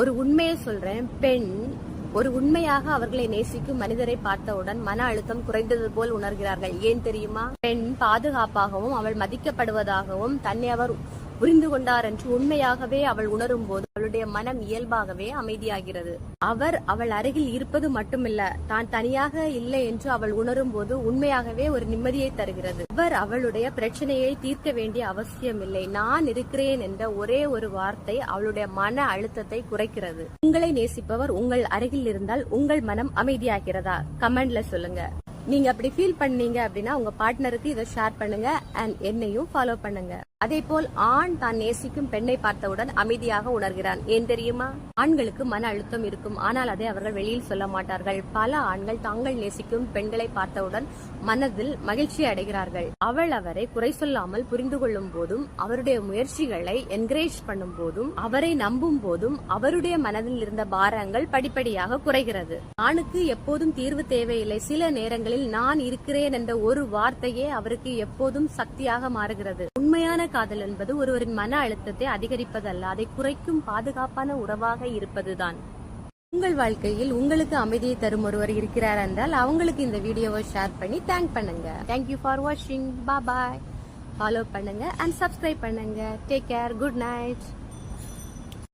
ஒரு உண்மையை சொல்றேன், பெண் ஒரு உண்மையாக அவர்களை நேசிக்கும் மனிதரை பார்த்தவுடன் மன அழுத்தம் குறைந்தது போல் உணர்கிறார்கள். ஏன் தெரியுமா? பெண் பாதுகாப்பாகவும் அவள் மதிக்கப்படுவதாகவும் தன்னை அவர் புரிந்து கொண்டார் என்று உண்மையாகவே அவள் உணரும் போது அவளுடைய மனம் இயல்பாகவே அமைதியாகிறது. அவள் அருகில் இருப்பது மட்டுமில்ல, தான் தனியாக இல்லை என்று அவள் உணரும் போது உண்மையாகவே ஒரு நிம்மதியை தருகிறது. அவளுடைய பிரச்சனையை தீர்க்க வேண்டிய அவசியமில்லை. நான் இருக்கிறேன் என்ற ஒரே ஒரு வார்த்தை அவளுடைய மன அழுத்தத்தை குறைக்கிறது. உங்களை நேசிப்பவர் உங்கள் அருகில் இருந்தால் உங்கள் மனம் அமைதியாகிறதா? கமெண்ட்ல சொல்லுங்க. நீங்க அப்படி ஃபீல் பண்ணீங்க அப்படின்னா உங்க பார்ட்னருக்கு இதை ஷேர் பண்ணுங்க அண்ட் என்னையும் ஃபாலோ பண்ணுங்க. அதே போல் ஆண் தான் நேசிக்கும் பெண்ணை பார்த்தவுடன் அமைதியாக உணர்கிறான். ஏன் தெரியுமா? ஆண்களுக்கு மன அழுத்தம் இருக்கும், ஆனால் அதை அவர்கள் வெளியில் சொல்ல மாட்டார்கள். பல ஆண்கள் தாங்கள் நேசிக்கும் பெண்களை பார்த்தவுடன் மனதில் மகிழ்ச்சி அடைகிறார்கள். அவரை குறை சொல்லாமல் புரிந்து கொள்ளும் போதும், அவருடைய முயற்சிகளை என்கரேஜ் பண்ணும் போதும், அவரை நம்பும் போதும் அவருடைய மனதில் இருந்த பாரங்கள் படிப்படியாக குறைகிறது. ஆணுக்கு எப்போதும் தீர்வு தேவையில்லை. சில நேரங்களில் நான் இருக்கிறேன் என்ற ஒரு வார்த்தையே அவருக்கு எப்போதும் சக்தியாக மாறுகிறது. உண்மையான காதல் என்பது ஒருவரின் மன அழுத்தத்தை அதிகரிப்பதல்ல, அதை குறைக்கும் பாதுகாப்பான உறவாக இருப்பதுதான். உங்கள் வாழ்க்கையில் உங்களுக்கு அமைதியை தரும் ஒருவர் இருக்கிறார் என்றால் அவங்களுக்கு இந்த வீடியோவை ஷேர் பண்ணி தேங்க் பண்ணுங்க. தேங்க்யூ ஃபார் வாட்சிங். பாய். ஃபாலோ பண்ணுங்க அண்ட் சப்ஸ்கிரைப் பண்ணுங்க. Take care. Good night.